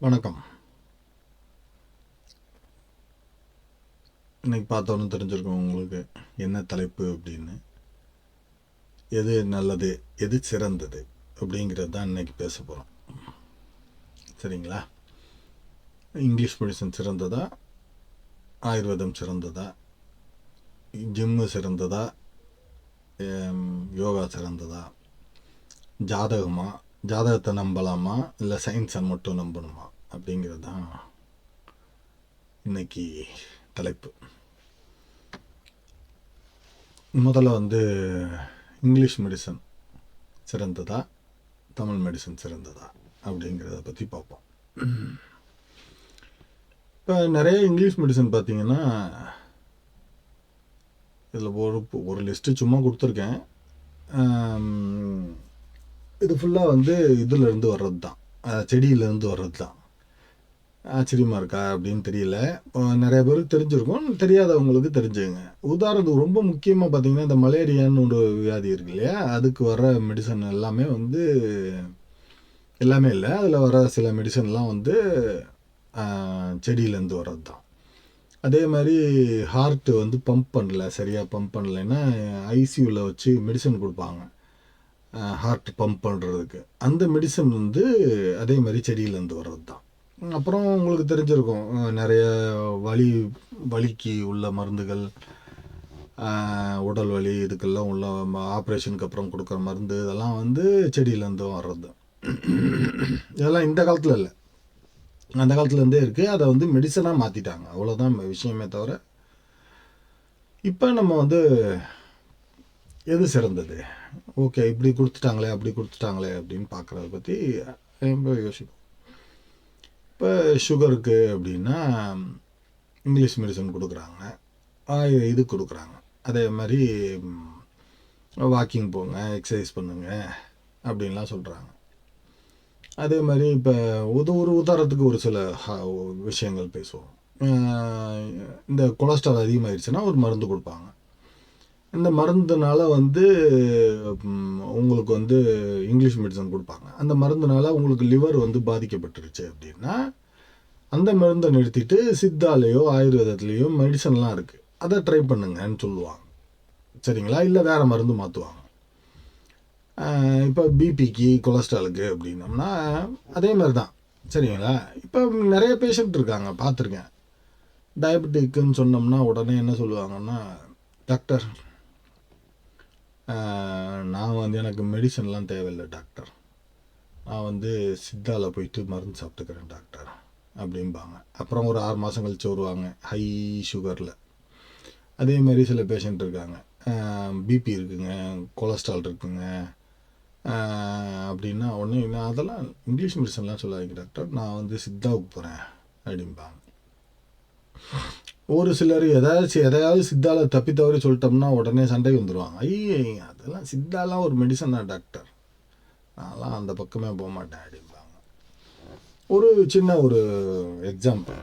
வணக்கம். இன்னைக்கு பார்த்தோன்னு தெரிஞ்சிருக்கும் உங்களுக்கு என்ன தலைப்பு அப்படின்னு. எது நல்லது, எது சிறந்தது அப்படிங்கிறது தான் இன்னைக்கு பேச போகிறோம். சரிங்களா? இங்கிலீஷ் மெடிசன் சிறந்ததா, ஆயுர்வேதம் சிறந்ததா, ஜிம்மு சிறந்ததா, யோகா சிறந்ததா, ஜாதகமா, ஜாதகத்தை நம்பலாமா இல்லை சயின்ஸை மட்டும் நம்பணுமா அப்படிங்கிறது தான் இன்னைக்கு தலைப்பு. முதல்ல இங்கிலீஷ் மெடிசன் சிறந்ததா, தமிழ் மெடிசன் சிறந்ததா அப்படிங்கிறத பற்றி பார்ப்போம். இப்போ நிறைய இங்கிலீஷ் மெடிசன் பார்த்தீங்கன்னா, இதில் ஒரு லிஸ்ட்டு சும்மா கொடுத்துருக்கேன். இது ஃபுல்லாக இதிலேருந்து வர்றது தான், செடியிலேருந்து வர்றது தான். ஆச்சரியமாக இருக்கா அப்படின்னு தெரியல. நிறைய பேருக்கு தெரிஞ்சிருக்கும், தெரியாதவங்களுக்கு தெரிஞ்சுங்க. உதாரணத்துக்கு ரொம்ப முக்கியமாக பார்த்தீங்கன்னா, இந்த மலேரியான்னு ஒரு வியாதி இருக்கு இல்லையா, அதுக்கு வர மெடிசன் எல்லாமே எல்லாமே இல்லை, அதில் வர சில மெடிசன்லாம் செடியிலேருந்து வர்றது தான். அதே மாதிரி ஹார்ட்டு பம்ப் பண்ணல, சரியாக பம்ப் பண்ணலைன்னா ஐசியூவில் வச்சு மெடிசன் கொடுப்பாங்க ஹார்ட் பம்ப் பண்ணுறதுக்கு. அந்த மெடிசன் அதே மாதிரி செடியிலேருந்து வர்றது தான். அப்புறம் உங்களுக்கு தெரிஞ்சிருக்கும், நிறைய வலிக்கு உள்ள மருந்துகள், உடல் வலி இதுக்கெல்லாம் உள்ள ஆப்ரேஷனுக்கு அப்புறம் கொடுக்குற மருந்து, இதெல்லாம் செடியிலேருந்து வர்றது. இதெல்லாம் இந்த காலத்தில் இல்லை, அந்த காலத்துலேருந்தே இருக்குது. அதை மெடிசனாக மாற்றிட்டாங்க, அவ்வளோதான் விஷயமே தவிர. இப்போ நம்ம எது சிறந்தது, ஓகே இப்படி கொடுத்துட்டாங்களே அப்படி கொடுத்துட்டாங்களே அப்படின்னு பார்க்குறத பற்றி ரொம்ப யோசிப்போம். இப்போ சுகருக்கு அப்படின்னா இங்கிலீஷ் மெடிசன் கொடுக்குறாங்க, இது கொடுக்குறாங்க. அதே மாதிரி வாக்கிங் போங்க, எக்ஸசைஸ் பண்ணுங்க அப்படின்லாம் சொல்கிறாங்க. அதே மாதிரி இப்போ ஒரு உதாரணத்துக்கு ஒரு சில விஷயங்கள் பேசுவோம். இந்த கொலஸ்ட்ரால் அதிகமாகிடுச்சுன்னா ஒரு மருந்து கொடுப்பாங்க. இந்த மருந்துனால உங்களுக்கு இங்கிலீஷ் மெடிசன் கொடுப்பாங்க. அந்த மருந்துனால உங்களுக்கு லிவர் பாதிக்கப்பட்டுருச்சு அப்படின்னா அந்த மருந்தை நிறுத்திட்டு சித்தாலேயோ ஆயுர்வேதத்துலேயோ மெடிசன்லாம் இருக்குது, அதை ட்ரை பண்ணுங்கன்னு சொல்லுவாங்க. சரிங்களா? இல்லை வேறு மருந்து மாற்றுவாங்க. இப்போ பிபிக்கு கொலஸ்ட்ராலுக்கு அப்படின்னோம்னா அதே மாதிரி தான். சரிங்களா? இப்போ நிறைய பேஷண்ட் இருக்காங்க, பார்த்துருக்கேன். டயபெட்டிக்குன்னு சொன்னோம்னா உடனே என்ன சொல்லுவாங்கன்னா, டாக்டர் நான் எனக்கு மெடிசன்லாம் தேவையில்லை டாக்டர், நான் சித்தாவில் போயிட்டு மருந்து சாப்பிட்டுக்கிறேன் டாக்டர் அப்படிம்பாங்க. அப்புறம் ஒரு 6 மாதம் கழிச்சு வருவாங்க ஹை சுகரில். அதே மாதிரி சில பேஷண்ட் இருக்காங்க, பிபி இருக்குங்க, கொலஸ்ட்ரால் இருக்குங்க அப்படின்னா உடனே நான் அதெல்லாம் இங்கிலீஷ் மெடிசன்லாம் சொல்லாதீங்க டாக்டர், நான் சித்தாவுக்கு போகிறேன் அப்படிம்பாங்க. ஒரு சிலர் எதையாவது சித்தாவில் தப்பி தவறி சொல்லிட்டோம்னா உடனே சண்டை வந்துடுவாங்க. ஐயே அதெல்லாம் சித்தாலாம் ஒரு மெடிசனா டாக்டர், நான்லாம் அந்த பக்கமே போக மாட்டேன் அப்படிம்பாங்க. ஒரு சின்ன ஒரு எக்ஸாம்பிள்,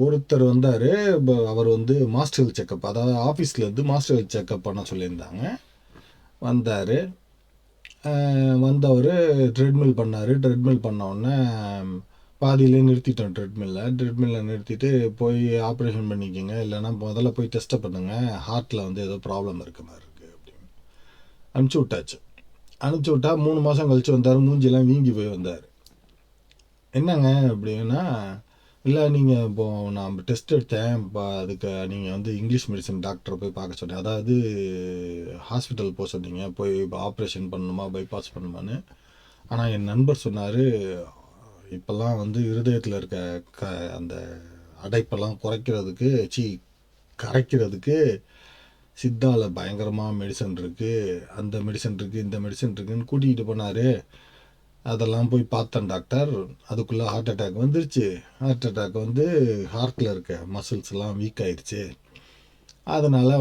ஒருத்தர் வந்தார். அவர் மாஸ்டர் ஹெல்த் செக்கப், அதாவது ஆஃபீஸ்லேருந்து மாஸ்டர் ஹெல்த் செக்கப் பண்ண சொல்லியிருந்தாங்க. வந்தவர் ட்ரெட்மில் பண்ணார். ட்ரெட்மில் பண்ணோடனே பாதியிலே நிறுத்திட்டோம். ட்ரெட்மில்லில் நிறுத்திட்டு போய் ஆப்ரேஷன் பண்ணிக்கோங்க, இல்லைன்னா முதல்ல போய் டெஸ்ட்டை பண்ணுங்கள், ஹார்ட்டில் ஏதோ ப்ராப்ளம் இருக்க மாதிரி இருக்குது அப்படின்னு அனுப்பிச்சி விட்டாச்சு. அனுப்பிச்சி விட்டா 3 மாதம் கழித்து வந்தார், மூஞ்சிலாம் வீங்கி போய் வந்தார். என்னங்க அப்படின்னா, இல்லை நீங்கள் இப்போது நான் டெஸ்ட் எடுத்தேன், இப்போ அதுக்கு நீங்கள் இங்கிலீஷ் மெடிசன் டாக்டரை போய் பார்க்க சொன்னேன், அதாவது ஹாஸ்பிட்டல் போக சொன்னீங்க, போய் இப்போ ஆப்ரேஷன் பண்ணணுமா பைபாஸ் பண்ணணுமான்னு. ஆனால் என் நண்பர் சொன்னார், இப்போல்லாம் இருதயத்தில் இருக்க அந்த அடைப்பெல்லாம் கரைக்கிறதுக்கு சித்தாவில் பயங்கரமாக மெடிசன் இருக்குது, அந்த மெடிசன் இருக்குது, இந்த மெடிசன் இருக்குதுன்னு கூட்டிகிட்டு போனார். அதெல்லாம் போய் பார்த்தேன் டாக்டர், அதுக்குள்ளே ஹார்ட் அட்டாக் வந்துருச்சு. ஹார்ட் அட்டாக் ஹார்ட்டில் இருக்க மசில்ஸ்லாம் வீக் ஆயிடுச்சு, அதனால்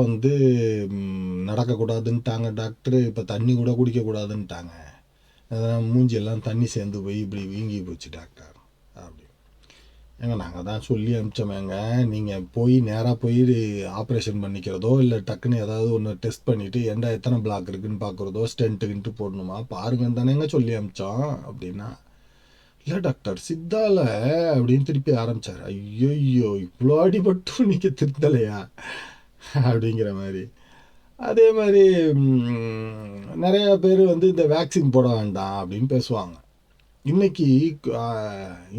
நடக்கக்கூடாதுன்ட்டாங்க டாக்டரு. இப்போ தண்ணி கூட குடிக்கக்கூடாதுன்ட்டாங்க, அதனால் மூஞ்சியெல்லாம் தண்ணி சேர்ந்து போய் இப்படி வீங்கி போச்சு டாக்டர் அப்படி. ஏங்க நாங்கள் தான் சொல்லி அனுப்பிச்சோமேங்க, நீங்கள் போய் நேராக போய் ஆப்ரேஷன் பண்ணிக்கிறதோ இல்லை டக்குன்னு ஏதாவது ஒன்று டெஸ்ட் பண்ணிவிட்டு எத்தனை பிளாக் இருக்குதுன்னு பார்க்குறதோ ஸ்டென்ட்டுக்கின்ட்டு போடணுமா பாருங்கன்னு தானேங்க சொல்லி அனுப்பிச்சோம் அப்படின்னா, இல்லை டாக்டர் சித்தால அப்படின்னு திருப்பி ஆரம்பித்தார். ஐயோ இவ்வளோ அடிபட்டும் நீங்கள் திருந்தலையா அப்படிங்கிற மாதிரி. அதே மாதிரி நிறையா பேர் வந்து இந்த வேக்சின் போட வேண்டாம் அப்படின்னு பேசுவாங்க. இன்னைக்கு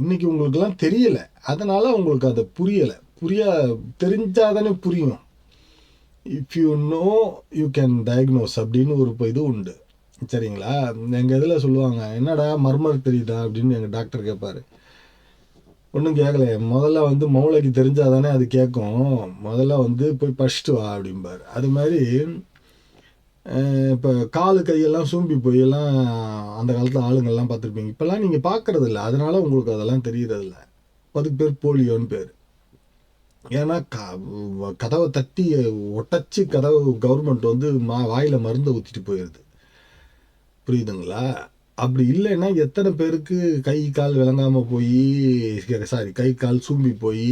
இன்னைக்கு உங்களுக்கெல்லாம் தெரியலை, அதனால் உங்களுக்கு அதை புரியலை. தெரிஞ்சாதானே புரியும். If you know you can diagnose அப்படின்னு ஒரு இது உண்டு, சரிங்களா? எங்கள் இதில் சொல்லுவாங்க, என்னடா மர்மர் தெரியுதா அப்படின்னு எங்கள் டாக்டர் கேட்பார். ஒன்றும் கேட்கல, முதல்ல வந்து மௌளைக்கு தெரிஞ்சாதானே அது கேட்கும், முதல்ல வந்து போய் படிச்சுட்டு வா அப்படிம்பார். அது மாதிரி இப்போ காலு கையெல்லாம் சூம்பி போயெல்லாம் அந்த காலத்தில் ஆளுங்கள்லாம் பார்த்துருப்பீங்க. இப்போல்லாம் நீங்கள் பார்க்குறது இல்லை, அதனால உங்களுக்கு அதெல்லாம் தெரியறதில்ல. அதுக்கு பேர் போலியோன்னு பேர். ஏன்னா கதவை தட்டி ஒட்டச்சு கதவு கவர்மெண்ட் வந்து வாயில் மருந்தை ஊற்றிட்டு போயிடுது, புரியுதுங்களா? அப்படி இல்லைன்னா எத்தனை பேருக்கு கை கால் விளங்காமல் போய், கை கால் சூம்பி போய்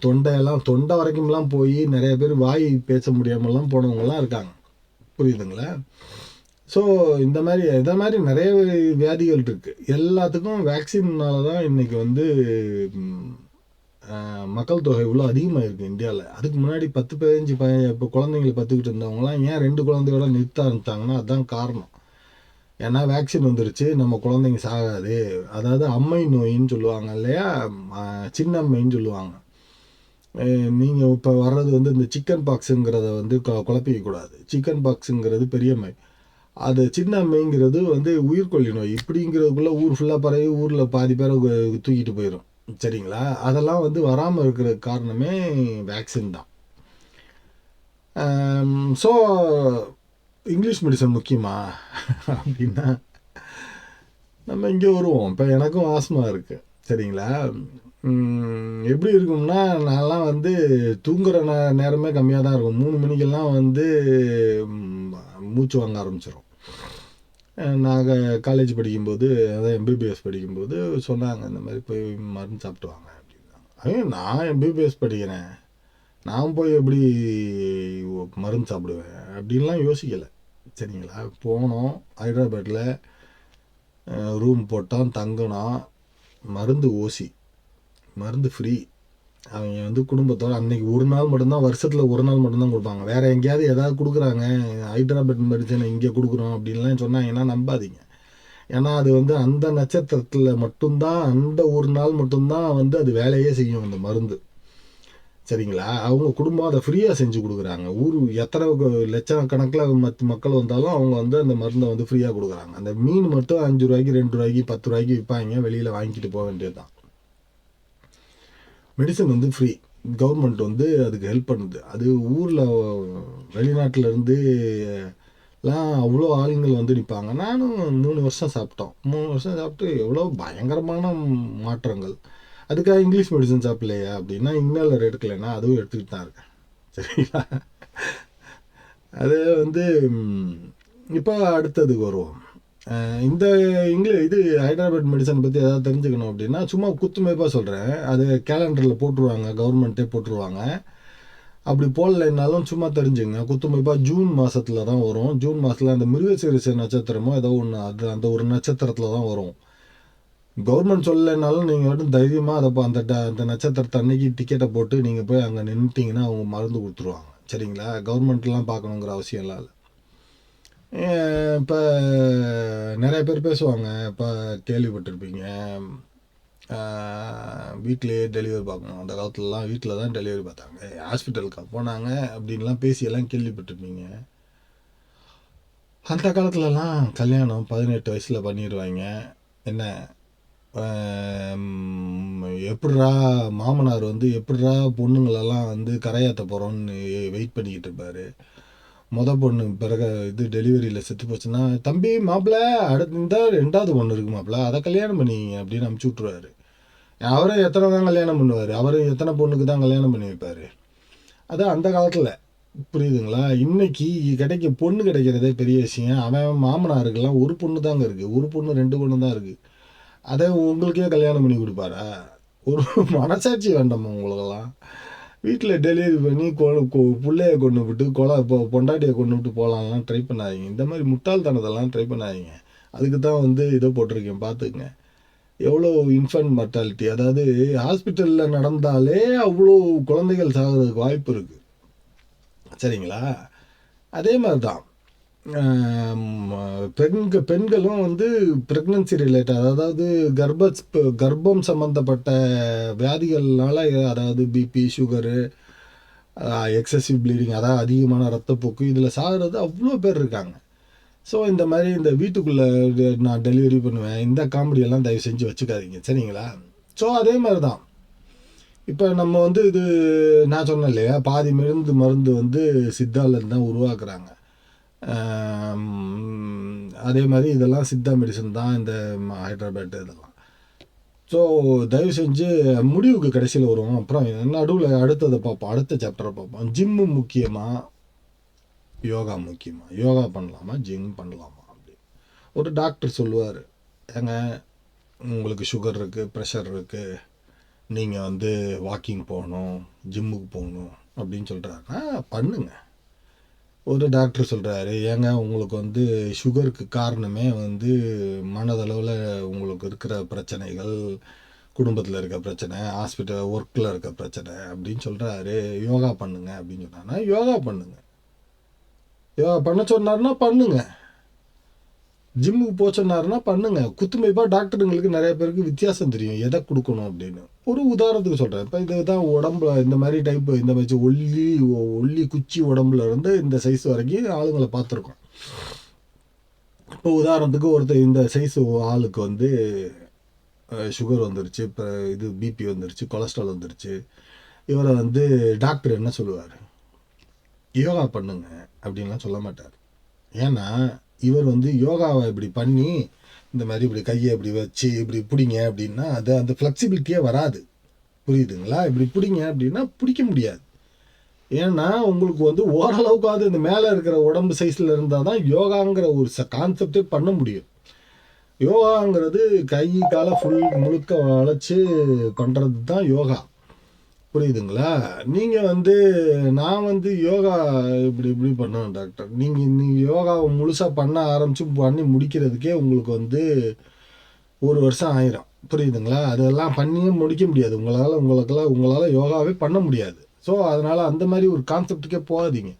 தொண்டை வரைக்கும்லாம் போய் நிறைய பேர் வாய் பேச முடியாமலாம் போனவங்கலாம் இருக்காங்க, புரியுதுங்களா? ஸோ இந்த மாதிரி நிறைய வியாதிகள் இருக்குது. எல்லாத்துக்கும் வேக்சின்னால தான் இன்றைக்கி வந்து மக்கள் தொகை இவ்வளோ அதிகமாக இருக்குது இந்தியாவில். அதுக்கு முன்னாடி 10-15 இப்போ குழந்தைங்களை பத்துக்கிட்டு இருந்தவங்களாம் ஏன் 2 குழந்தையோட நிறுத்த ஆரம்பித்தாங்கன்னா அதுதான் காரணம். ஏன்னா வேக்சின் வந்துருச்சு, நம்ம குழந்தைங்க சாகாது. அதாவது அம்மை நோயின்னு சொல்லுவாங்க இல்லையா, சின்ன அம்மைன்னு சொல்லுவாங்க. நீங்கள் இப்போ வர்றது வந்து இந்த சிக்கன் பாக்ஸுங்கிறத வந்து குழப்பிக்கக்கூடாது. சிக்கன் பாக்ஸுங்கிறது பெரியம்மை, அது சின்ன அம்மைங்கிறது வந்து உயிர்கொல்லி நோய். இப்படிங்கிறதுக்குள்ளே ஊர் ஃபுல்லாக பரவி ஊரில் பாதி பேரை தூக்கிட்டு போயிடும், சரிங்களா? அதெல்லாம் வந்து வராமல் இருக்கிற காரணமே வேக்சின் தான். ஸோ இங்கிலீஷ் மெடிசன் முக்கியமா அப்படின்னா நம்ம இங்கே வருவோம். இப்போ எனக்கும் ஆஸ்மா இருக்குது, சரிங்களா? எப்படி இருக்கும்னா, நான்லாம் வந்து தூங்குகிற நேரமே கம்மியாக தான் இருக்கும். 3 மணிக்கெல்லாம் வந்து மூச்சு வாங்க ஆரம்பிச்சிடும். நாங்கள் காலேஜ் படிக்கும்போது, அதான் எம்பிபிஎஸ் படிக்கும்போது சொன்னாங்க, இந்த மாதிரி போய் மருந்து சாப்பிட்டு வாங்க அப்படின்னாங்க. நான் எம்பிபிஎஸ் படிக்கிறேன், நான் போய் எப்படி மருந்து சாப்பிடுவேன் அப்படின்லாம் யோசிக்கலை, சரிங்களா? போனோம், ஹைதராபாத்தில் ரூம் போட்டோம், தங்கினோம், மருந்து ஓசி, மருந்து ஃப்ரீ. அவங்க வந்து குடும்பத்தோடு அன்றைக்கி ஒரு நாள் மட்டும்தான், வருஷத்தில் ஒரு நாள் மட்டும்தான் கொடுப்பாங்க. வேறு எங்கேயாவது ஏதாவது கொடுக்குறாங்க, ஹைதராபாத் மெடிசன் இங்கே கொடுக்குறோம் அப்படின்லாம் சொன்னாங்கன்னா நம்பாதீங்க. ஏன்னா அது வந்து அந்த நட்சத்திரத்தில் மட்டும்தான், அந்த ஒரு நாள் மட்டும்தான் வந்து அது வேலையே செய்யும் அந்த மருந்து, சரிங்களா? அவங்க குடும்பம் அதை ஃப்ரீயாக செஞ்சு கொடுக்குறாங்க. ஊர் எத்தனை லட்சக்கணக்கில் மக்கள் வந்தாலும் அவங்க வந்து அந்த மருந்தை வந்து ஃப்ரீயாக கொடுக்குறாங்க. அந்த மீன் மட்டும் 5 ரூபாய்க்கு 2 ரூபாய்க்கு 10 ரூபாய்க்கு விற்பாங்க, வெளியில் வாங்கிட்டு போக வேண்டியது தான். மெடிசன் வந்து ஃப்ரீ, கவர்மெண்ட் வந்து அதுக்கு ஹெல்ப் பண்ணுது. அது ஊரில் வெளிநாட்டிலேருந்து எல்லாம் அவ்வளோ ஆளுங்கள் வந்து நிற்பாங்க. நானும் 3 வருஷம் சாப்பிட்டோம். 3 வருஷம் சாப்பிட்டு எவ்வளோ பயங்கரமான மாற்றங்கள். அதுக்காக இங்கிலீஷ் மெடிசன் சாப்பிடலையா அப்படின்னா, இன்ஹேலர் எடுக்கலைன்னா அதுவும் எடுத்துக்கிட்டு தான் இருக்கேன், சரிங்களா? அது வந்து இப்போ அடுத்ததுக்கு வருவோம். இந்த இது ஹைதராபாத் மெடிசன் பற்றி ஏதாவது தெரிஞ்சுக்கணும் அப்படின்னா சும்மா குத்துமதிப்பாக சொல்கிறேன். அது கேலண்டரில் போட்டுருவாங்க, கவர்மெண்ட்டே போட்டுருவாங்க. அப்படி போடலைன்னாலும் சும்மா தெரிஞ்சுங்க, குத்துமதிப்பாக ஜூன் மாதத்தில் தான் வரும். ஜூன் மாதத்தில் அந்த மிருகசீரிஷ நட்சத்திரமோ ஏதோ ஒன்று, அது அந்த ஒரு நட்சத்திரத்தில் தான் வரும். கவர்மெண்ட் சொல்லலைனாலும் நீங்கள் வந்து தைரியமாக அதை அந்த நட்சத்திரத்தை அன்னைக்கு டிக்கெட்டை போட்டு நீங்கள் போய் அங்கே நின்றுட்டிங்கன்னா அவங்க மருந்து கொடுத்துருவாங்க, சரிங்களா? கவர்மெண்ட்லாம் பார்க்கணுங்கிற அவசியம் இல்லை. இப்போ நிறைய பேர் பேசுவாங்க, இப்போ கேள்விப்பட்டிருப்பீங்க, வீட்டிலேயே டெலிவரி பார்க்கணும். அந்த காலத்துலலாம் வீட்டில் தான் டெலிவரி பார்த்தாங்க, ஹாஸ்பிட்டலுக்கு போனாங்க அப்படின்லாம் பேசியெல்லாம் கேள்விப்பட்டிருப்பீங்க. அந்த காலத்துலலாம் கல்யாணம் 18 வயசில் பண்ணிடுவாங்க. என்ன எப்படிரா மாமனார் வந்து எப்படிரா பொண்ணுங்களெல்லாம் வந்து கரையாற்ற போகிறோன்னு வெயிட் பண்ணிக்கிட்டு இருப்பார். பொண்ணு பிறகு இது டெலிவரியில் செத்து போச்சுன்னா, தம்பி மாப்பிள்ளை அடுத்து இந்த 2வது பொண்ணு இருக்குது மாப்பிள்ளை, அதை கல்யாணம் பண்ணிங்க அப்படின்னு அமுச்சு விட்ருவாரு. அவரும் எத்தனை தான் கல்யாணம் பண்ணுவார், அவரும் எத்தனை பொண்ணுக்கு தான் கல்யாணம் பண்ணி வைப்பார். அது அந்த காலத்தில், புரியுதுங்களா? இன்னைக்கு பொண்ணு கிடைக்கிறதே பெரிய விஷயம். அவன் மாமனாருக்கெல்லாம் ஒரு பொண்ணு தாங்க இருக்குது, ஒரு பொண்ணு 2 பொண்ணு தான் இருக்குது. அதை உங்களுக்கே கல்யாணம் பண்ணி கொடுப்பாரா? ஒரு மனசாட்சி வேண்டாமா உங்களுக்கெல்லாம்? வீட்டில் டெலிவரி பண்ணி பிள்ளைய கொண்டு விட்டு பொண்டாட்டியை கொண்டு விட்டு போகலான்லாம் ட்ரை பண்ணாதீங்க. இந்த மாதிரி முட்டாள்தனத்தெல்லாம் ட்ரை பண்ணாதீங்க. அதுக்கு தான் வந்து இதை போட்டிருக்கேன், பார்த்துக்குங்க. எவ்வளோ இன்ஃபன்ட் மார்ட்டாலிட்டி, அதாவது ஹாஸ்பிட்டலில் நடந்தாலே அவ்வளோ குழந்தைகள் சாகிறதுக்கு வாய்ப்பு இருக்குது. சரிங்களா? அதே மாதிரி தான் பெண்களும் வந்து ப்ரெக்னன்சி ரிலேட்டட், அதாவது கர்ப்பம் சம்மந்தப்பட்ட வியாதிகள்னால, அதாவது பிபி, சுகரு, எக்ஸசிவ் ப்ளீடிங், அதாவது அதிகமான ரத்தப்போக்கு, இதில் சாகிறது அவ்வளோ பேர் இருக்காங்க. ஸோ இந்த மாதிரி இந்த வீட்டுக்குள்ளே நான் டெலிவரி பண்ணுவேன், இந்த காமெடியெல்லாம் தயவு செஞ்சு வச்சுக்காதீங்க. சரிங்களா? ஸோ அதே மாதிரி தான் இப்போ நம்ம வந்து இது நான் சொன்னேன் இல்லையா, பாதி மருந்து வந்து சித்தாலேருந்து தான் உருவாக்குறாங்க. அதே மாதிரி இதெல்லாம் சித்தா மெடிசன் தான், இந்த ஹைட்ராபேட் இதெல்லாம். ஸோ தயவு செஞ்சு முடிவுக்கு கடைசியில் வருவோம். அப்புறம் நடுவில் அடுத்ததை பார்ப்போம், அடுத்த சாப்டரை பார்ப்போம். ஜிம்மு முக்கியமா, யோகா முக்கியமா, யோகா பண்ணலாமா, ஜிம் பண்ணலாமா அப்படி ஒரு டாக்டர் சொல்லுவார். ஏங்க உங்களுக்கு சுகர் இருக்குது, ப்ரெஷர் இருக்குது, நீங்கள் வந்து வாக்கிங் போகணும், ஜிம்முக்கு போகணும் அப்படின்னு சொல்கிறாருன்னா பண்ணுங்க. ஒரு டாக்டர் சொல்கிறாரு, ஏங்க உங்களுக்கு வந்து சுகருக்கு காரணமே வந்து மனதளவில் உங்களுக்கு இருக்கிற பிரச்சனைகள், குடும்பத்தில் இருக்க பிரச்சனை, ஹாஸ்பிட்டல் ஒர்க்கில் இருக்க பிரச்சனை அப்படின்னு சொல்கிறாரு, யோகா பண்ணுங்க அப்படின்னு சொன்னார்னா யோகா பண்ணுங்க. யோகா பண்ண சொன்னார்னா பண்ணுங்க. ஜிம்முக்கு போக சொன்னார்னா பண்ணுங்க. குத்துமைப்பாக டாக்டருங்களுக்கு நிறைய பேருக்கு வித்தியாசம் தெரியும் எதை கொடுக்கணும் அப்படின்னு. ஒரு உதாரணத்துக்கு சொல்கிறேன். இப்போ இதுதான் உடம்புல இந்த மாதிரி டைப்பு, இந்த மாதிரி ஒல்லி குச்சி உடம்புல இருந்து இந்த சைஸ் வரைக்கும் ஆளுங்களை பார்த்துருக்கோம். இப்போ உதாரணத்துக்கு ஒருத்தர் இந்த சைஸ் ஆளுக்கு வந்து சுகர் வந்துருச்சு, இப்போ இது பிபி வந்துருச்சு, கொலஸ்ட்ரால் வந்துருச்சு. இவரை வந்து டாக்டர் என்ன சொல்லுவார்? யோகா பண்ணுங்க அப்படின்லாம் சொல்ல மாட்டார். ஏன்னா இவர் வந்து யோகாவை இப்படி பண்ணி இந்த மாதிரி இப்படி கையை இப்படி வச்சு இப்படி பிடிங்க அப்படின்னா அது அந்த ஃப்ளெக்சிபிலிட்டியே வராது. புரியுதுங்களா? இப்படி பிடிங்க அப்படின்னா பிடிக்க முடியாது. ஏன்னா உங்களுக்கு வந்து ஓரளவுக்காவது இந்த மேலே இருக்கிற உடம்பு சைஸில் இருந்தால் தான் யோகாங்கிற ஒரு கான்செப்டே பண்ண முடியும். யோகாங்கிறது கை காலை முழுக்க வளைச்சி பண்ணுறது தான் யோகா. புரியுதுங்களா? நீங்கள் வந்து நான் வந்து யோகா இப்படி பண்ணுவேன் டாக்டர். நீங்கள் யோகாவை முழுசாக பண்ண ஆரம்பித்து பண்ணி முடிக்கிறதுக்கே உங்களுக்கு வந்து 1 வருஷம் ஆயிரும். புரியுதுங்களா? அதெல்லாம் பண்ணியே முடிக்க முடியாது. உங்களால் யோகாவே பண்ண முடியாது. ஸோ அதனால் அந்த மாதிரி ஒரு கான்செப்டுக்கே போகாதீங்க.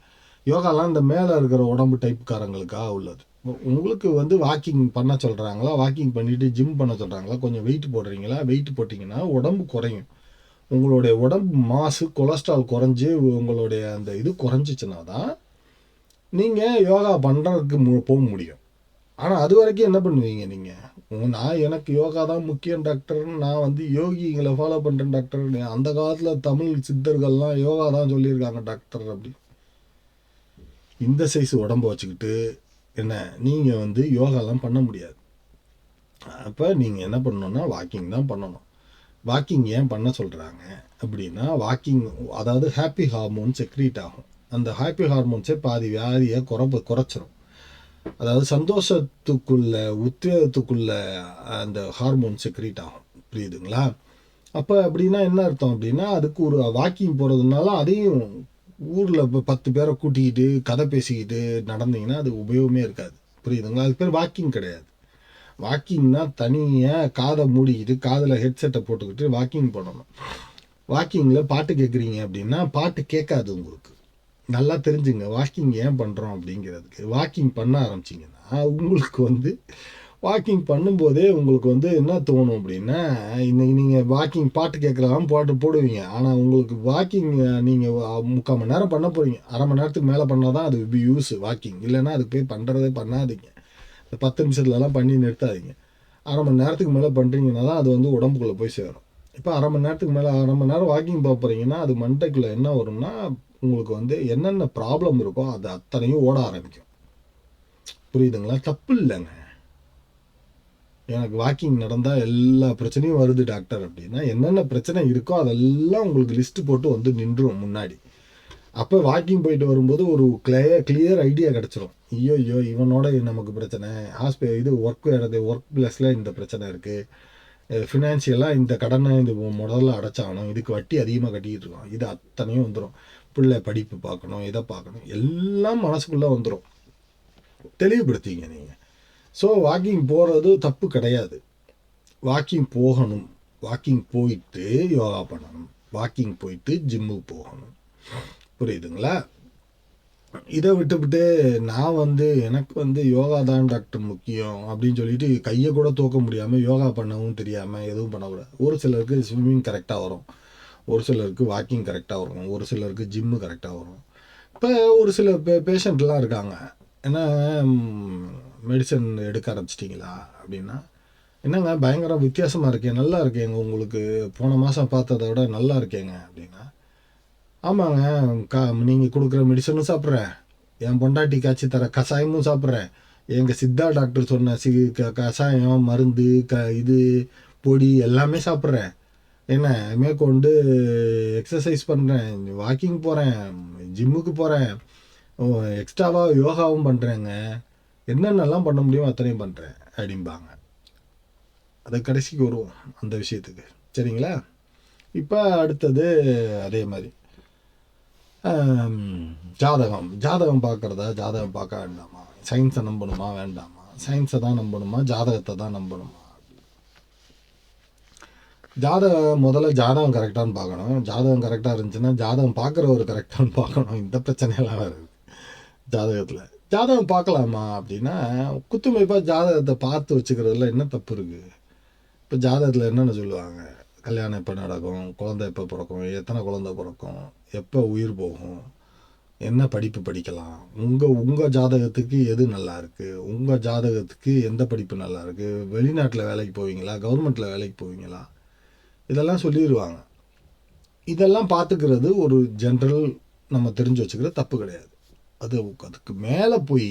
யோகாலாம் இந்த மேலே இருக்கிற உடம்பு டைப்புக்காரங்களுக்காக உள்ளது. உங்களுக்கு வந்து வாக்கிங் பண்ண சொல்கிறாங்களா, வாக்கிங் பண்ணிவிட்டு ஜிம் பண்ண சொல்கிறாங்களா, கொஞ்சம் வெயிட் போடுறீங்களா, வெயிட் போட்டிங்கன்னா உடம்பு குறையும். உங்களுடைய உடம்பு மாசு, கொலஸ்ட்ரால் குறைஞ்சி உங்களுடைய அந்த இது குறைஞ்சிச்சுன்னா தான் நீங்கள் யோகா பண்ணுறதுக்கு போக முடியும். ஆனால் அது வரைக்கும் என்ன பண்ணுவீங்க நீங்கள்? எனக்கு யோகா தான் முக்கியம் டாக்டர்னு நான் வந்து யோகிங்களை ஃபாலோ பண்ணுறேன் டாக்டர். அந்த காலத்தில் தமிழ் சித்தர்கள்லாம் யோகா தான் சொல்லியிருக்காங்க டாக்டர் அப்படி. இந்த சைஸ் உடம்பு வச்சுக்கிட்டு என்ன நீங்கள் வந்து யோகாலாம் பண்ண முடியாது. அப்போ நீங்கள் என்ன பண்ணணுன்னா வாக்கிங் தான் பண்ணணும். வாக்கிங் ஏன் பண்ண சொல்கிறாங்க அப்படின்னா, வாக்கிங் அதாவது ஹாப்பி ஹார்மோன் செக்ரீட் ஆகும். அந்த ஹாப்பி ஹார்மோன்ஸே பாதி வியாதியை குறைச்சிரும். அதாவது சந்தோஷத்துக்குள்ள உத்வேகத்துக்குள்ள அந்த ஹார்மோன் செக்ரீட் ஆகும். புரியுதுங்களா? அப்போ அப்படின்னா என்ன அர்த்தம் அப்படின்னா, அதுக்கு ஒரு வாக்கிங் போகிறதுனால அதையும் ஊரில் இப்போ 10 பேரை கூட்டிக்கிட்டு கதை பேசிக்கிட்டு நடந்தீங்கன்னா அது உபயோகமே இருக்காது. புரியுதுங்களா? அது பேர் வாக்கிங் கிடையாது. வாக்கிங்னா தனியாக காதை மூடிக்கிட்டு காதில் ஹெட்செட்டை போட்டுக்கிட்டு வாக்கிங் பண்ணணும். வாக்கிங்கில் பாட்டு கேட்குறீங்க அப்படின்னா பாட்டு கேட்காது உங்களுக்கு. நல்லா தெரிஞ்சுங்க வாக்கிங் ஏன் பண்ணுறோம் அப்படிங்கிறதுக்கு. வாக்கிங் பண்ண ஆரம்பிச்சிங்கன்னா உங்களுக்கு வந்து வாக்கிங் பண்ணும்போதே உங்களுக்கு வந்து என்ன தோணும் அப்படின்னா, இன்றைக்கி நீங்கள் வாக்கிங் பாட்டு கேட்குறதான் பாட்டு போடுவீங்க. ஆனால் உங்களுக்கு வாக்கிங் நீங்கள் 3/4 மணி நேரம் பண்ண போகிறீங்க, 1/2 மணி நேரத்துக்கு மேலே பண்ணால் தான் அது யூஸ் வாக்கிங். இல்லைன்னா அதுக்கு போய் பண்ணுறதே பண்ணாதீங்க. இந்த 10 நிமிஷத்துலலாம் பண்ணி நிறுத்தாதீங்க. 1/2 மணி நேரத்துக்கு மேலே பண்ணுறீங்கன்னா தான் அது வந்து உடம்புக்குள்ளே போய் சேரும். இப்போ 1/2 மணி நேரத்துக்கு மேலே 1/2 மணி நேரம் வாக்கிங் போகிறீங்கன்னா அது மண்டைக்குள்ளே என்ன வரும்னா, உங்களுக்கு வந்து என்னென்ன ப்ராப்ளம் இருக்கோ அது அத்தனையும் ஓட ஆரம்பிக்கும். புரியுதுங்களா? தப்பு இல்லைங்க. எனக்கு வாக்கிங் நடந்தால் எல்லா பிரச்சனையும் வருது டாக்டர் அப்படின்னா, என்னென்ன பிரச்சனை இருக்கோ அதெல்லாம் உங்களுக்கு லிஸ்ட்டு போட்டு வந்து நின்றும் முன்னாடி. அப்போ வாக்கிங் போயிட்டு வரும்போது ஒரு கிளியர் ஐடியா கிடச்சிரும். ஐயோ இவனோட நமக்கு பிரச்சனை, இது ஒர்க் பிளேஸில் இந்த பிரச்சனை இருக்குது, ஃபினான்ஷியலாக இந்த கடனை இந்த முதல்ல அடைச்சாகணும், இதுக்கு வட்டி அதிகமாக கட்டிக்கிட்டு இருக்கோம், இது அத்தனையும் வந்துடும். பிள்ளை படிப்பு பார்க்கணும், இதை பார்க்கணும், எல்லாம் மனசுக்குள்ளே வந்துடும். தெளிவுபடுத்திங்க நீங்கள். ஸோ வாக்கிங் போகிறது தப்பு கிடையாது. வாக்கிங் போகணும், வாக்கிங் போயிட்டு யோகா பண்ணணும், வாக்கிங் போயிட்டு ஜிம்முக்கு போகணும். புரியுதுங்களா? இதை விட்டுவிட்டு நான் எனக்கு யோகா தான் டாக்டர் முக்கியம் அப்படின்னு சொல்லிட்டு கையை கூட தூக்க முடியாமல் யோகா பண்ணவும் தெரியாமல் எதுவும் பண்ணக்கூடாது. ஒரு சிலருக்கு ஸ்விம்மிங் கரெக்டாக வரும், ஒரு சிலருக்கு வாக்கிங் கரெக்டாக வரும், ஒரு சிலருக்கு ஜிம்மு கரெக்டாக வரும். இப்போ ஒரு சில பேஷண்ட்லாம் இருக்காங்க, ஏன்னா மெடிசன் எடுக்க ஆரம்பிச்சிட்டிங்களா அப்படின்னா, என்னங்க பயங்கர வித்தியாசமாக இருக்கேன், நல்லா இருக்கேங்க, உங்களுக்கு போன மாதம் பார்த்ததை விட நல்லா இருக்கேங்க அப்படின்னா, ஆமாங்க, நீங்கள் கொடுக்குற மெடிசனும் சாப்பிட்றேன், என் பொண்டாட்டி காய்ச்சி தர கஷாயமும் சாப்பிட்றேன், எங்கள் சித்தா டாக்டர் சொன்ன கஷாயம் மருந்து இது பொடி எல்லாமே சாப்பிட்றேன், என்ன மேற்கொண்டு எக்ஸசைஸ் பண்ணுறேன், வாக்கிங் போகிறேன், ஜிம்முக்கு போகிறேன், எக்ஸ்ட்ராவாக யோகாவும் பண்ணுறேங்க, என்னென்னலாம் பண்ண முடியுமோ அத்தனையும் பண்ணுறேன் அப்படிம்பாங்க. அது கடைசிக்கு வருவோம் அந்த விஷயத்துக்கு, சரிங்களா? இப்போ அடுத்தது அதே மாதிரி ஜாதகம் பார்க்குறதா, ஜாதகம் பார்க்க வேண்டாமா, சயின்ஸை நம்பணுமா வேண்டாமா, சயின்ஸை தான் நம்பணுமா ஜாதகத்தை தான் நம்பணுமா? முதல்ல ஜாதகம் கரெக்டானு பார்க்கணும், ஜாதகம் கரெக்டாக இருந்துச்சுன்னா ஜாதகம் பார்க்குறவர் கரெக்டானு பார்க்கணும். இந்த பிரச்சனையெல்லாம் வருது ஜாதகத்தில். ஜாதகம் பார்க்கலாமா அப்படின்னா, குத்துமைப்பாக ஜாதகத்தை பார்த்து வச்சுக்கிறதுல என்ன தப்பு இருக்குது? இப்போ ஜாதகத்தில் என்னென்ன சொல்லுவாங்க, கல்யாணம் எப்போ நடக்கும், குழந்தை எப்போ பிறக்கும், எத்தனை குழந்தை பிறக்கும், எப்போ உயிர் போகும், என்ன படிப்பு படிக்கலாம், உங்கள் ஜாதகத்துக்கு எது நல்லா இருக்குது, உங்கள் ஜாதகத்துக்கு எந்த படிப்பு நல்லா இருக்குது, வெளிநாட்டில் வேலைக்கு போவீங்களா, கவர்மெண்ட்டில் வேலைக்கு போவீங்களா, இதெல்லாம் சொல்லிடுவாங்க. இதெல்லாம் பார்த்துக்கிறது ஒரு ஜென்ரல் நம்ம தெரிஞ்சு வச்சுக்கிற தப்பு கிடையாது. அதுக்கு மேலே போய்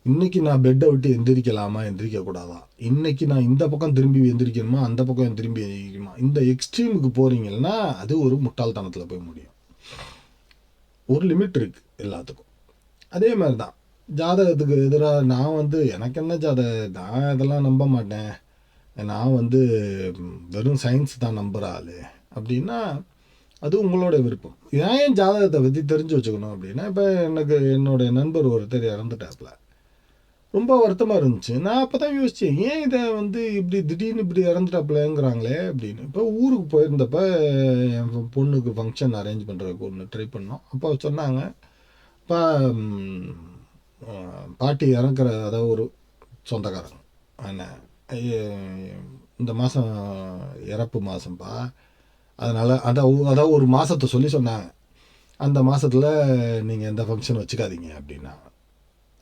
இன்றைக்கி நான் பெட்டை விட்டு எந்திரிக்கலாமா எந்திரிக்கக்கூடாதா, இன்றைக்கி நான் இந்த பக்கம் திரும்பி எந்திரிக்கணுமா அந்த பக்கம் திரும்பி எந்திரிக்கணுமா, இந்த எக்ஸ்ட்ரீமுக்கு போகிறீங்கன்னா அது ஒரு முட்டாள்தனத்தில் போய் முடியும். ஒரு லிமிட் இருக்குது எல்லாத்துக்கும். அதே மாதிரி தான் ஜாதகத்துக்கு எதிராக நான் எனக்கு என்ன நான் இதெல்லாம் நம்ப மாட்டேன், நான் வெறும் சயின்ஸ் தான் நம்புகிற ஆள் அப்படின்னா அது உங்களோட விருப்பம். ஏன் ஜாதகத்தை பற்றி தெரிஞ்சு வச்சுக்கணும் அப்படின்னா, இப்போ என்னுடைய நண்பர் ஒருத்தர் இறந்துட்டாப்புல, ரொம்ப வருத்தமாக இருந்துச்சு. நான் அப்போ தான் யோசித்தேன், ஏன் இதை இப்படி திடீர்னு இப்படி இறந்துட்டாப்புலங்கிறாங்களே அப்படின்னு. இப்போ ஊருக்கு போயிருந்தப்போ என் பொண்ணுக்கு ஃபங்க்ஷன் அரேஞ்ச் பண்ணுறதுக்கு ஒன்று ட்ரை பண்ணோம். அப்போ சொன்னாங்க, இப்போ பாட்டி இறக்குற அதாவது ஒரு சொந்தக்காரங்க என்ன இந்த மாதம் இறப்பு மாதம்ப்பா, அதனால் அதாவது ஒரு மாதத்தை சொல்லி சொன்னாங்க, அந்த மாதத்தில் நீங்கள் எந்த ஃபங்க்ஷன் வச்சுக்காதீங்க அப்படின்னா.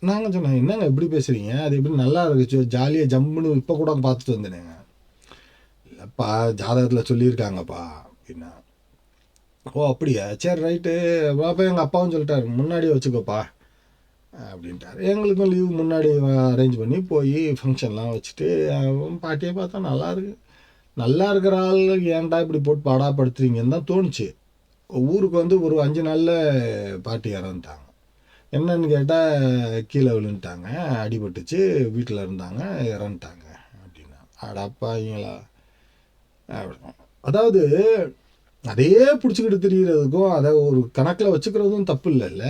நாங்கள் சொன்னேன், என்னங்க எப்படி பேசுகிறீங்க, அது எப்படி நல்லா இருந்துச்சு ஜாலியாக ஜம்முன்னு இப்போ கூட பார்த்துட்டு வந்தேனேங்க. இல்லைப்பா ஜாதகத்தில் சொல்லியிருக்காங்கப்பா அப்படின்னா. ஓ அப்படியா, சரி ரைட்டு. அப்போ எங்கள் அப்பாவும் சொல்லிட்டாரு, முன்னாடியே வச்சுக்கோப்பா அப்படின்ட்டார். எங்களுக்கும் லீவு முன்னாடி அரேஞ்ச் பண்ணி போய் ஃபங்க்ஷன்லாம் வச்சுட்டு பாட்டியை பார்த்தா நல்லா இருக்கிற ஆள் ஏன்டா இப்படி போட்டு பாடாப்படுத்துறீங்கன்னு தான் தோணுச்சு. ஊருக்கு ஒரு 5 நாளில் பாட்டி இறந்துட்டாங்க. என்னன்னு கேட்டால் கீழே விழுந்துட்டாங்க, அடிபட்டுச்சு, வீட்டில் இருந்தாங்க, இறந்துட்டாங்க அப்படின்னா. அடப்பாங்களா அப்படின்னா. அதாவது அதையே பிடிச்சிக்கிட்டு திரிகிறதுக்கும் அதை ஒரு கணக்கில் வச்சுக்கிறதும் தப்பு இல்லைல்ல.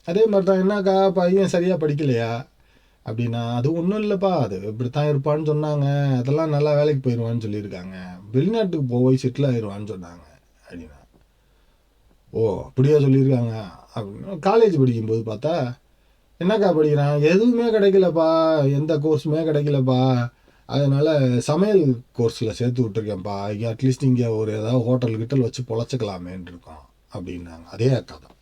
அதே மாதிரி தான், என்னக்கா பையன் சரியாக படிக்கலையா அப்படின்னா, அது ஒன்றும் இல்லைப்பா, அது இப்படித்தான் இருப்பான்னு சொன்னாங்க, அதெல்லாம் நல்லா வேலைக்கு போயிடுவான்னு சொல்லியிருக்காங்க, வெளிநாட்டுக்கு போய் செட்டில் ஆயிடுவான்னு சொன்னாங்க அப்படின்னா. ஓ அப்படியா சொல்லியிருக்காங்க அப்படின்னு. காலேஜ் படிக்கும்போது பார்த்தா, என்னக்கா படிக்கிறான், எதுவுமே கிடைக்கலப்பா, எந்த கோர்ஸுமே கிடைக்கலப்பா, அதனால் சமையல் கோர்ஸில் சேர்த்து விட்ருக்கேன்ப்பா, இங்கே அட்லீஸ்ட் இங்கே ஒரு ஏதாவது ஹோட்டல் வச்சு பொழைச்சிக்கலாமேன்னு இருக்கோம் அப்படின்னாங்க. அதே அக்கா தான்.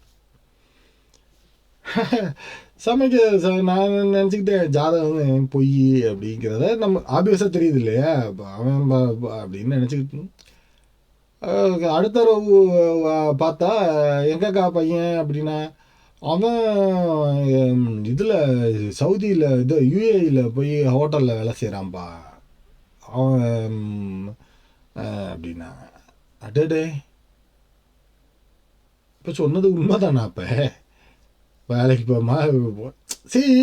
சமைக்க நான் நினச்சிக்கிட்டேன் ஜாதகம் பொய் அப்படிங்கிறத நம்ம ஆபியஸாக தெரியுது இல்லையா, அவன் அப்படின்னு நினச்சிக்கிட்டு அடுத்த தடவை பார்த்தா எங்கக்கா பையன் அப்படின்னா, அவன் இதில் சவுதியில் யுஏஇயில் போய் ஹோட்டலில் வேலை செய்கிறான்ப்பா அவன் அப்படின்னா. அடடே, இப்போ சொன்னது உண்மைதானா? அப்போ வேலைக்கு போமா சரி,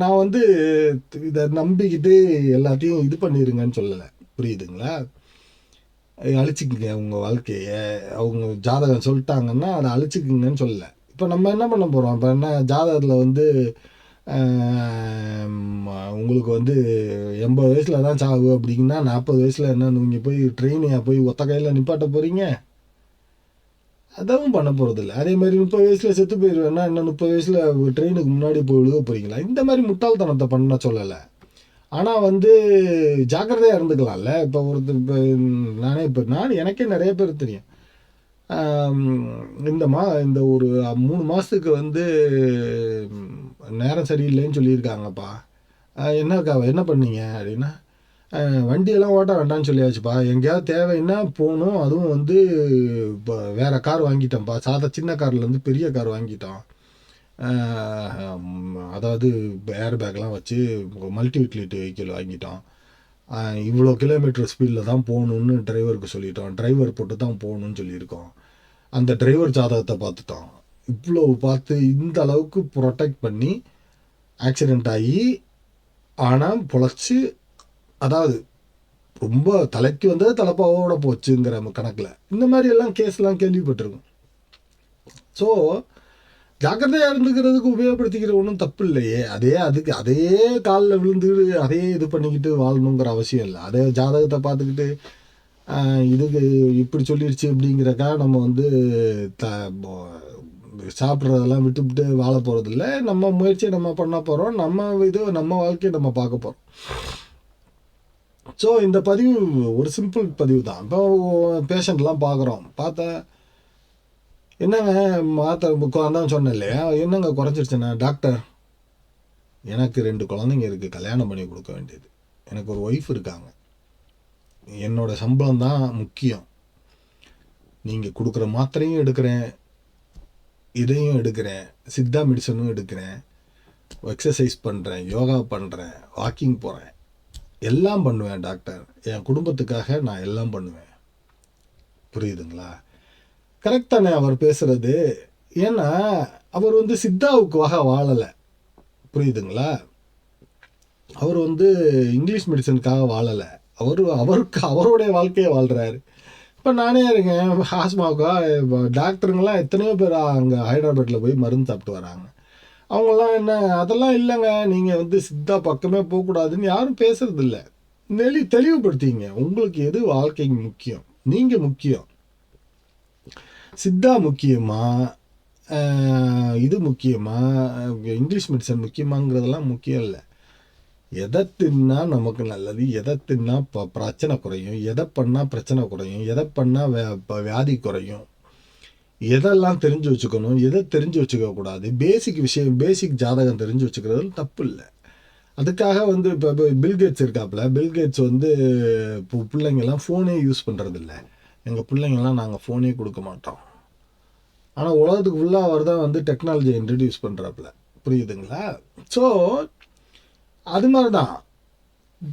நான் இதை நம்பிக்கிட்டு எல்லாத்தையும் இது பண்ணிடுங்கன்னு சொல்லலை, புரியுதுங்களா? அழிச்சிக்குங்க உங்கள் வாழ்க்கையை, அவங்க ஜாதகம் சொல்லிட்டாங்கன்னா அதை அழிச்சிக்குங்கன்னு சொல்லலை. இப்போ நம்ம என்ன பண்ண போகிறோம், இப்போ என்ன ஜாதகத்தில் உங்களுக்கு வந்து 80 வயசில் தான் சாவு அப்படிங்கன்னா 40 வயசில் என்ன நீங்கள் போய் ட்ரெயினையாக போய் ஒத்த கையில் நிப்பாட்ட போகிறீங்க? அதுவும் பண்ண போகிறதில்ல. அதே மாதிரி 30 வயசில் செத்து போயிடுவேன்னா இன்னும் 30 வயசில் ட்ரெயினுக்கு முன்னாடி போய் விழுக போகிறீங்களா? இந்த மாதிரி முட்டாள்தனத்தை பண்ண சொல்லலை. ஆனால் வந்து ஜாக்கிரதையாக இருந்துக்கலாம்ல. இப்போ ஒருத்தர் நான் எனக்கே நிறைய பேர் தெரியும். இந்த ஒரு 3 மாதத்துக்கு வந்து நேரம் சரியில்லைன்னு சொல்லியிருக்காங்கப்பா. என்ன பண்ணீங்க அப்படின்னா, வண்டியெல்லாம் ஓட்ட வேண்டாம்னு சொல்லியாச்சுப்பா. எங்கேயாவது தேவைன்னா போகணும். அதுவும் வந்து இப்போ வேறு கார் வாங்கிட்டோம்ப்பா. சின்ன கார்லேருந்து பெரிய கார் வாங்கிட்டோம். அதாவது ஏர் பேக்லாம் வச்சு மல்டி யூட்டிலிட்டி வெஹிக்கிள் வாங்கிட்டோம். இவ்வளோ கிலோமீட்டர் ஸ்பீடில் தான் போகணுன்னு டிரைவருக்கு சொல்லிட்டோம். டிரைவர் போட்டு தான் போகணுன்னு சொல்லியிருக்கோம். அந்த டிரைவர் ஜாதகத்தை பார்த்துட்டோம். இவ்வளோ பார்த்து இந்த அளவுக்கு ப்ரொடெக்ட் பண்ணி ஆக்சிடெண்ட் ஆகி ஆனால் பொழைச்சி, அதாவது ரொம்ப தலைக்கு வந்தது தலைப்பாவோட போச்சுங்கிற கணக்கில் இந்த மாதிரி எல்லாம் கேஸ்லாம் கேள்விப்பட்டிருக்கும். ஸோ ஜாக்கிரதையாக இருந்துக்கிறதுக்கு உபயோகப்படுத்திக்கிற ஒன்றும் தப்பு இல்லையே. அதே காலில் விழுந்து அதே இது பண்ணிக்கிட்டு வாழணுங்கிற அவசியம் இல்லை. அதே ஜாதகத்தை பார்த்துக்கிட்டு இதுக்கு இப்படி சொல்லிடுச்சு அப்படிங்கிறக்கா நம்ம வந்து சாப்பிட்றதெல்லாம் விட்டுவிட்டு வாழ போகிறதில்ல. நம்ம முயற்சியை நம்ம பண்ண போகிறோம். நம்ம வாழ்க்கையை நம்ம பார்க்க போகிறோம். ஸோ இந்த பதிவு ஒரு சிம்பிள் பதிவு தான். இப்போ பேஷண்ட்லாம் பார்த்தா என்னங்க தான் சொன்னேன் இல்லையா, என்னங்க குறைஞ்சிருச்சுன்னா, டாக்டர் எனக்கு 2 குழந்தைங்க இருக்குது, கல்யாணம் பண்ணி கொடுக்க வேண்டியது, எனக்கு ஒரு ஒய்ஃப் இருக்காங்க, என்னோடய சம்பளம் தான் முக்கியம், நீங்கள் கொடுக்குற மாத்திரையும் எடுக்கிறேன், இதையும் எடுக்கிறேன், சித்தா மெடிசனும் எடுக்கிறேன், எக்ஸசைஸ் பண்ணுறேன், யோகா பண்ணுறேன், வாக்கிங் போகிறேன், எல்லாம் பண்ணுவேன் டாக்டர், என் குடும்பத்துக்காக நான் எல்லாம் பண்ணுவேன். புரியுதுங்களா? கரெக்ட் தானே அவர் பேசுகிறது? ஏன்னா அவர் வந்து சித்தாவுக்காக வாழலை. புரியுதுங்களா? அவர் வந்து இங்கிலீஷ் மெடிசனுக்காக வாழலை. அவருடைய வாழ்க்கையை வாழ்கிறாரு. இப்போ நானே இருக்கேன், ஆஸ்மாவுக்கா டாக்டருங்கெல்லாம் எத்தனையோ பேர் அங்கே ஹைதராபாத்தில் போய் மருந்து சாப்பிட்டு வராங்க. அவங்கெல்லாம் என்ன, அதெல்லாம் இல்லைங்க, நீங்கள் வந்து சித்தா பக்கமே போகக்கூடாதுன்னு யாரும் பேசுறதில்ல. தெளிவுபடுத்திங்க, உங்களுக்கு எது வாழ்க்கைக்கு முக்கியம், நீங்கள் முக்கியம், சித்தா முக்கியமா, இது முக்கியமா, இங்கிலீஷ் மெடிசன் முக்கியமாங்கிறதெல்லாம் முக்கியம் இல்லை. எதை தின்னா நமக்கு நல்லது, எதை தின்னா பிரச்சனை குறையும், எதை பண்ணால் பிரச்சனை குறையும், எதை பண்ணால் வியாதி குறையும், எதெல்லாம் தெரிஞ்சு வச்சுக்கணும், எதை தெரிஞ்சு வச்சுக்கக்கூடாது, பேசிக் ஜாதகம் தெரிஞ்சு வச்சுக்கிறது தப்பு இல்லை. அதுக்காக வந்து இப்போ பில்கேட்ஸ் இருக்காப்புல, பில்கேட்ஸ் வந்து இப்போ பிள்ளைங்கள்லாம் ஃபோனே யூஸ் பண்ணுறதில்ல. எங்கள் பிள்ளைங்கள்லாம் நாங்கள் ஃபோனே கொடுக்க மாட்டோம். ஆனால் உலகத்துக்கு ஃபுல்லாக அவர் தான் வந்து டெக்னாலஜியை இன்ட்ரடியூஸ் பண்ணுறாப்புல. புரியுதுங்களா? ஸோ அது மாதிரி தான்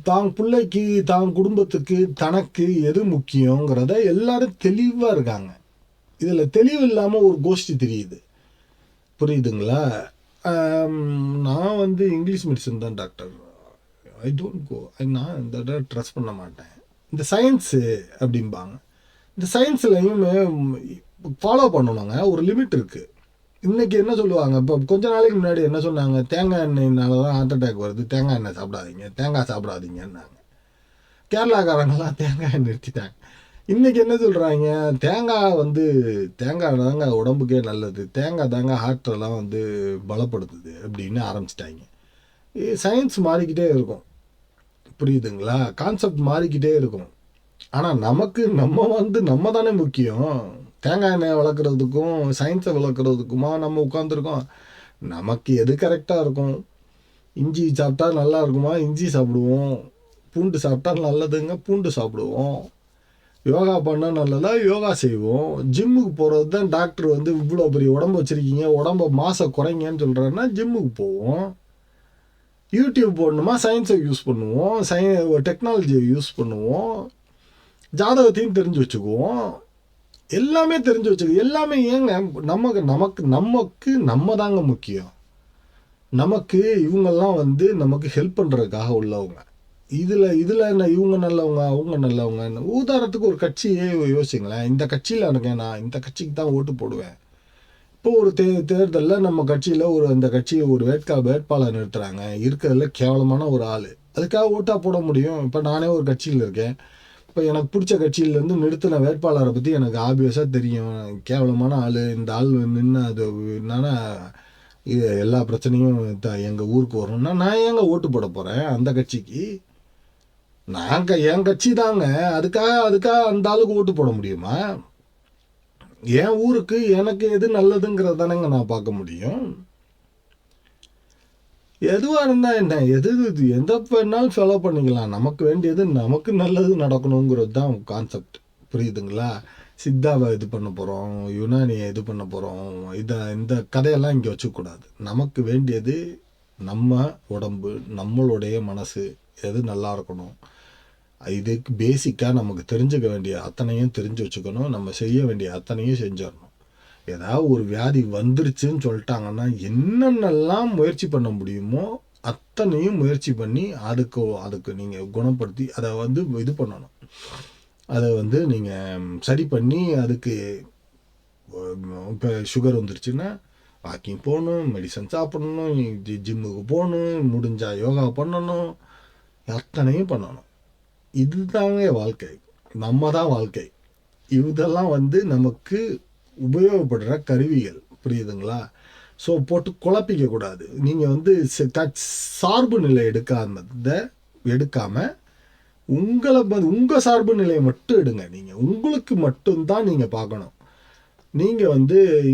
தான் பிள்ளைக்கு, தான் குடும்பத்துக்கு, தனக்கு எது முக்கியங்கிறத எல்லாரும் தெளிவாக இருக்காங்க. இதில் தெளிவு இல்லாமல் ஒரு கோஷ்டி தெரியுது. புரியுதுங்களா? நான் வந்து இங்கிலீஷ் மெடிசன் தான் டாக்டர், ஐ டோன்ட் கோ, நான் இந்த ட்ரஸ்ட் பண்ண மாட்டேன், இந்த சயின்ஸு அப்படிம்பாங்க. இந்த சயின்ஸ்லையுமே ஃபாலோ பண்ணணுங்க, ஒரு லிமிட் இருக்குது. இன்றைக்கி என்ன சொல்லுவாங்க, இப்போ கொஞ்ச நாளைக்கு முன்னாடி என்ன சொன்னாங்க, தேங்காய் எண்ணெய்னால தான் ஹார்ட் அட்டாக் வருது, தேங்காய் எண்ணெய் சாப்பிடாதீங்க, தேங்காய் சாப்பிடாதீங்கன்னாங்க. கேரளாக்காரங்கெல்லாம் தேங்காய் நிறுத்திட்டாங்க. இன்றைக்கி என்ன சொல்கிறாங்க, தேங்காய் தாங்க உடம்புக்கே நல்லது, தேங்காய் தாங்க ஹார்ட்டெல்லாம் வந்து பலப்படுத்துது அப்படின்னு ஆரம்பிச்சிட்டாங்க. சயின்ஸ் மாறிக்கிட்டே இருக்கும். புரியுதுங்களா? கான்செப்ட் மாறிக்கிட்டே இருக்கும். ஆனால் நம்ம தானே முக்கியம். தேங்காய் எண்ணெயை வளர்க்குறதுக்கும் சயின்ஸை வளர்க்குறதுக்குமா நம்ம உட்காந்துருக்கோம்? நமக்கு எது கரெக்டாக இருக்கும்? இஞ்சி சாப்பிட்டா நல்லா இருக்குமா, இஞ்சி சாப்பிடுவோம். பூண்டு சாப்பிட்டா நல்லதுங்க, பூண்டு சாப்பிடுவோம். யோகா பண்ணால் நல்லதா, யோகா செய்வோம். ஜிம்முக்கு போகிறது தான் டாக்டர் வந்து இவ்வளோ பெரிய உடம்பு வச்சுருக்கீங்க, உடம்ப மாசம் குறைங்கன்னு சொல்கிறாருன்னா ஜிம்முக்கு போவோம். யூடியூப் போடணுமா, சயின்ஸை யூஸ் பண்ணுவோம், டெக்னாலஜியை யூஸ் பண்ணுவோம், ஜாதகத்தையும் தெரிஞ்சு வச்சுக்குவோம், எல்லாமே தெரிஞ்சு வச்சுக்கோ. எல்லாமே ஏங்க நமக்கு நம்ம தாங்க முக்கியம். நமக்கு இவங்கெல்லாம் வந்து நமக்கு ஹெல்ப் பண்ணுறதுக்காக உள்ளவங்க. இதில் என்ன இவங்க நல்லவங்க அவங்க நல்லவங்க. உதாரணத்துக்கு ஒரு கட்சியே யோசிங்களேன், இந்த கட்சியில் இருக்கேன், நான் இந்த கட்சிக்கு தான் ஓட்டு போடுவேன். இப்போ ஒரு தேர்தலில் நம்ம கட்சியில் அந்த கட்சியை ஒரு வேட்பாளர் நிறுத்துறாங்க, இருக்கிறதுல கேவலமான ஒரு ஆள், அதுக்காக ஓட்டாக போட முடியும்? இப்போ நானே ஒரு கட்சியில் இருக்கேன், இப்போ எனக்கு பிடிச்ச கட்சியிலேருந்து நிறுத்தின வேட்பாளரை பற்றி எனக்கு ஆப்வியஸாக தெரியும், கேவலமான ஆள், இந்த ஆள் நின்று அது என்னன்னா இது எல்லா பிரச்சனையும் எங்கள் ஊருக்கு வரணும்னா நான் ஏங்க ஓட்டு போட போகிறேன் அந்த கட்சிக்கு? என் கட்சி தாங்க, அதுக்காக அந்த ஆளுக்கு ஓட்டு போட முடியுமா? என் ஊருக்கு எனக்கு எது நல்லதுங்கிறது தானேங்க நான் பார்க்க முடியும். எதுவாக இருந்தால் என்ன, எந்த வேணாலும் ஃபாலோ பண்ணிக்கலாம், நமக்கு வேண்டியது நமக்கு நல்லது நடக்கணுங்கிறது தான் கான்செப்ட், புரியுதுங்களா? சித்தாவை இது பண்ண போகிறோம், யுனானியை இது பண்ண போகிறோம், இந்த கதையெல்லாம் இங்கே வச்சுக்கூடாது. நமக்கு வேண்டியது நம்ம உடம்பு, நம்மளுடைய மனசு எது நல்லா இருக்கணும், இதுக்கு பேசிக்காக நமக்கு தெரிஞ்சுக்க வேண்டிய அத்தனையும் தெரிஞ்சு வச்சுக்கணும், நம்ம செய்ய வேண்டிய அத்தனையும் செஞ்சிடணும். ஏதாவது ஒரு வியாதி வந்துருச்சுன்னு சொல்லிட்டாங்கன்னா என்னென்னலாம் முயற்சி பண்ண முடியுமோ அத்தனையும் முயற்சி பண்ணி அதுக்கு நீங்கள் குணப்படுத்தி அதை இது பண்ணணும், அதை நீங்கள் சரி பண்ணி அதுக்கு இப்போ சுகர் வந்துருச்சுன்னா வாக்கிங் போகணும், மெடிசன் சாப்பிடணும், ஜிம்முக்கு போகணும், முடிஞ்சால் யோகா பண்ணணும், அத்தனையும் பண்ணணும். இதுதாங்க வாழ்க்கை, நம்ம தான் வாழ்க்கை. இதெல்லாம் நமக்கு உபயோகப்படுற கருவிகள், புரியுதுங்களா? ஸோ போட்டு குழப்பிக்க கூடாது. நீங்கள் சார்பு நிலை எடுக்காமல் உங்கள் சார்பு நிலையை மட்டும் எடுங்க. நீங்கள் உங்களுக்கு மட்டும்தான் நீங்கள் பார்க்கணும். நீங்கள்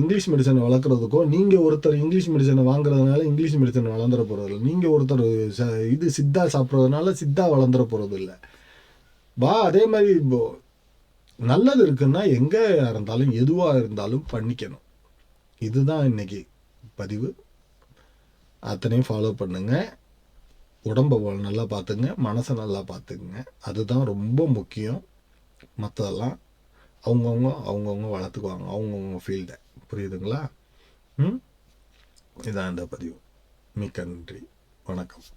இங்கிலீஷ் மெடிசனை வளர்க்குறதுக்கோ, நீங்கள் ஒருத்தர் இங்கிலீஷ் மெடிசனை வாங்குறதுனால இங்கிலீஷ் மெடிசன் வளர்ந்துட போகிறதில்ல, நீங்கள் ஒருத்தர் சித்தா சாப்பிட்றதுனால சித்தா வளர்ந்துட போகிறது இல்லை. அதே மாதிரி நல்லது இருக்குன்னா எங்கே இருந்தாலும் எதுவாக இருந்தாலும் பண்ணிக்கணும். இதுதான் இன்னைக்கு பதிவு. அத்தனையும் ஃபாலோ பண்ணுங்க. உடம்பை நல்லா பார்த்துங்க, மனசை நல்லா பார்த்துக்குங்க, அதுதான் ரொம்ப முக்கியம். மற்றதெல்லாம் அவங்கவுங்க வளர்த்துக்குவாங்க, அவங்கவுங்க ஃபீல்டை, புரியுதுங்களா? இதான் இந்த பதிவு. மிக்க நன்றி, வணக்கம்.